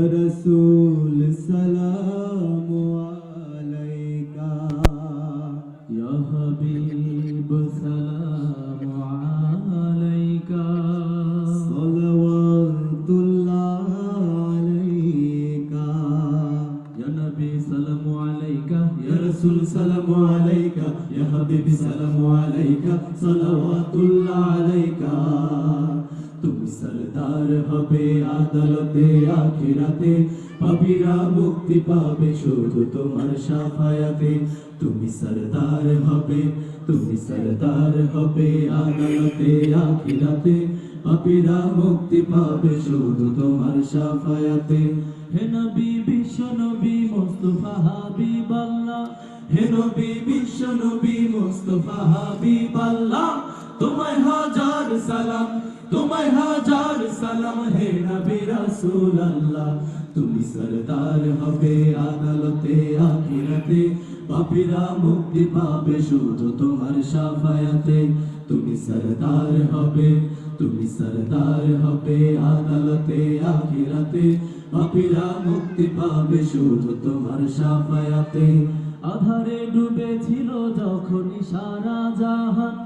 या रसूल सलाम अलैका या हबीब सलाम अलैका सलवातुल्लाह अलैका या नबी सलाम अलैका या रसूल सलाम अलैका या हबीब सलाम अलैका सलवातुल्लाह अलैका তুমি সরদার হবে আদালতে আখিরাতে পাপীরা মুক্তি পাবে শুধু তোমার শাফায়াতে তুমি সরদার হবে আদালতে আখিরাতে পাপীরা মুক্তি পাবে শুধু তোমার শাফায়াতে হে নবী বিশ্ব নবী মুস্তাফা হাবিবাল্লাহ হে নবী বিশ্ব নবী মুস্তাফা হাবিবাল্লাহ তোমায় হাজার সালাম হে নবী রাসূলুল্লাহ তুমি সরদার হবে আদালতে আখিরাতে পাপীরা মুক্তি পাবে শুধু তোমার শাফায়াতে তুমি সরদার হবে আদালতে আখিরাতে পাপীরা মুক্তি পাবে শুধু তোমার শাফায়াতে আধারে ডুবেছিল যখনই সারা জাহান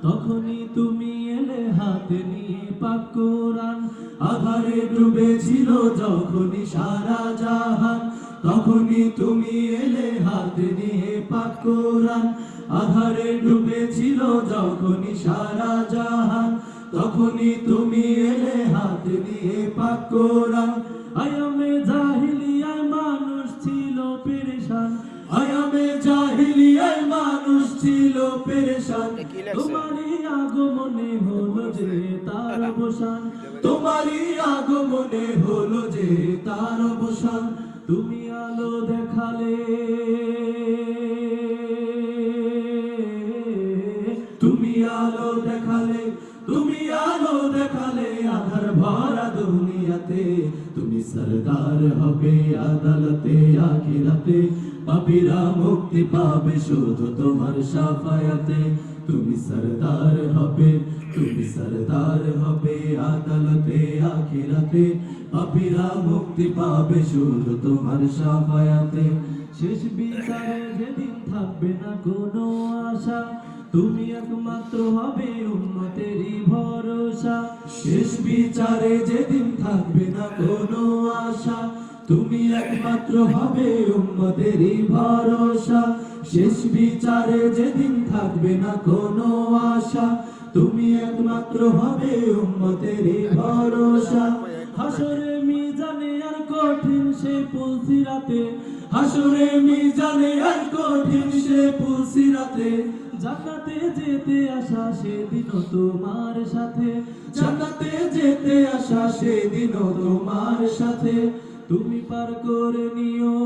তখনই তুমি এলে হাতে নিয়ে পাক কোরআন আধারে ডুবেছিল যখনই সারা জাহান তখনই তুমি এলে হাতে নিয়ে পাক কোরআন আধারে ডুবেছিল যখনই সারা জাহান তখনই তুমি এলে হাতে নিয়ে পাক কোরআন আয়ামে জাহিলিয়ায় মানুষ ছিল পেরেশান আয়ামে জাহিলিয়ায় মানুষ ছিল পেরেশান তোমারই আগমনে হলো যে তার অবসান তোমারই আগমনে হলো যে তার অবসান তুমি আলো দেখালে আধার ভরা দুনিয়াতে তুমি সরদার হবে আদালতে আখিরাতে পাপীরা মুক্তি পাবে শুধু তোমার শাফায়াতে তুমি সরদার হবে আদালতে আখিরাতে পাপীরা মুক্তি পাবে শুধু তোমার শাফায়াতে শেষ বিচারে যেদিন থাকবে না কোনো আশা তুমি একমাত্র হবে উম্মতেরই ভরসা শেষ বিচারে যেদিন থাকবে না কোনো আশা তুমি একমাত্র হবে উম্মতেরই ভরসা শেষ বিচারে যেদিন থাকবে না কোনো আশা তুমি একমাত্র হবে উম্মতেরই ভরসা হাসরে মিজানে আর কঠিন সে পুলসিরাতে হাসরে মিজানে আর কঠিন সে পুলসিরাতে জান্নাতে যেতে আসা সেদিনও তোমার সাথে জান্নাতে যেতে আসা সেদিনও তোমার সাথে তুমি পার করে নিও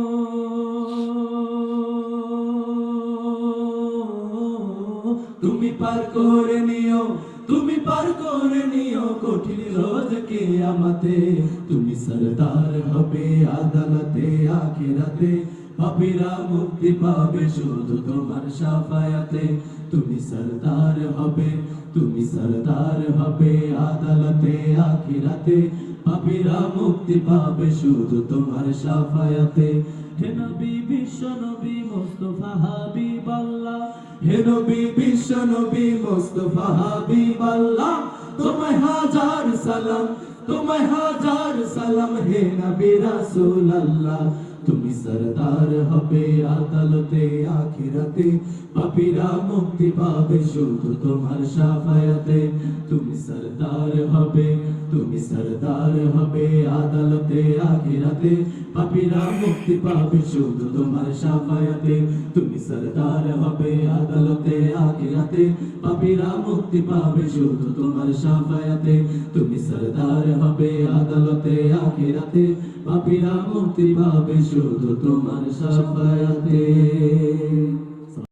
কঠিন রোজ কিয়ামতে তুমি সরদার হবে আদালতে আখিরাতে পাপীরা মুক্তি পাবে শুধু তোমার শাফায়াতে তুমি সরদার হবে আদালতে আখিরাতে পাপীরা মুক্তি পাবে শুধু তোমার শাফায়াতে হে নবী বিশ্ব নবী মুস্তাফা হাবিবাল্লাহ হে নবী বিশ্ব নবী মুস্তাফা হাবিবাল্লাহ তোমায় হাজার সালাম হে নবী রাসূলুল্লাহ তুমি সরদার হবে আদালতে আখিরাতে পাপীরা মুক্তি পাবে শুধু তোমার শাফায়াতে তুমি সরদার হবে আদালতে আখিরাতে পাপীরা মুক্তি পাবে শুধু তোমার শাফায়াতে তুমি সরদার হবে আদালতে আখিরাতে পাপীরা মুক্তি পাবে শুধু তোমার শাফায়াতে তুমি সরদার হবে আদালতে আখিরাতে পাপীরা মুক্তি পাবে শুধু তোমার শাফায়াতে।